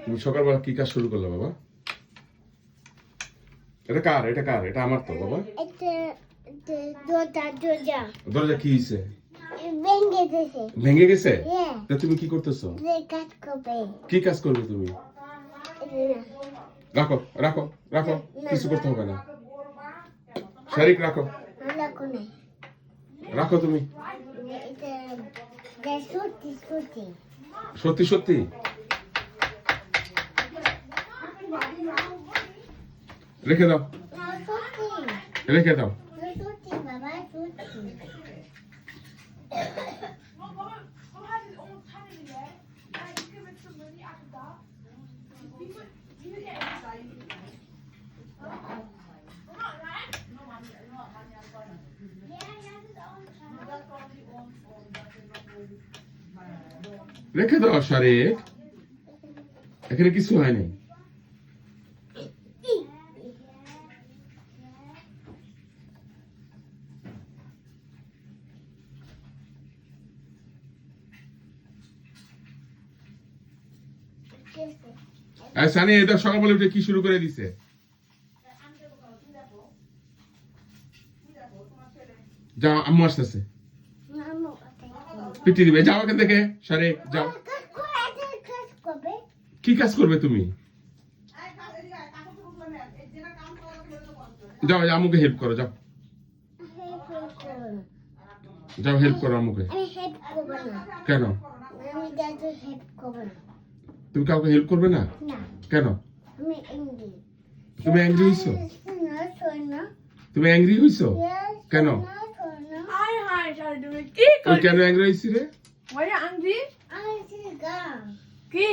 তুমি সকালবেলা কি কাজ শুরু করলে বাবা? এটা কার? এটা আমার তো বাবা। দরজা কি হইছে? ভেঙে গেছে? তা তুমি কি করতেছো? কি কাজ করবে তুমি? রাখো রাখো রাখো, কিছু করতে হবে না। শারিক রাখো রাখো তুমি। সত্যি সত্যি রেখে দাও, রেখে দাও। রেখে দাও শারিক, এখানে কিছু হয়নি। সানি এটা সকালবেলা উঠে কি শুরু করে দিছে? যাও, আম্মু আসতেছে, পিটি দিবে। যাও এখান থেকে, সারে যাও। কি কাজ করবে তুমি? যাও আম্মুকে হেল্প করো, যাও যাও হেল্প করো আম্মুকে। কেন তুমি কাউকে হেল্প করবে না? কেন? তুমি অ্যাংরি হইছো? তুমি অ্যাংরি হইছো কেন? কেন অ্যাংরি হইছি রে? কি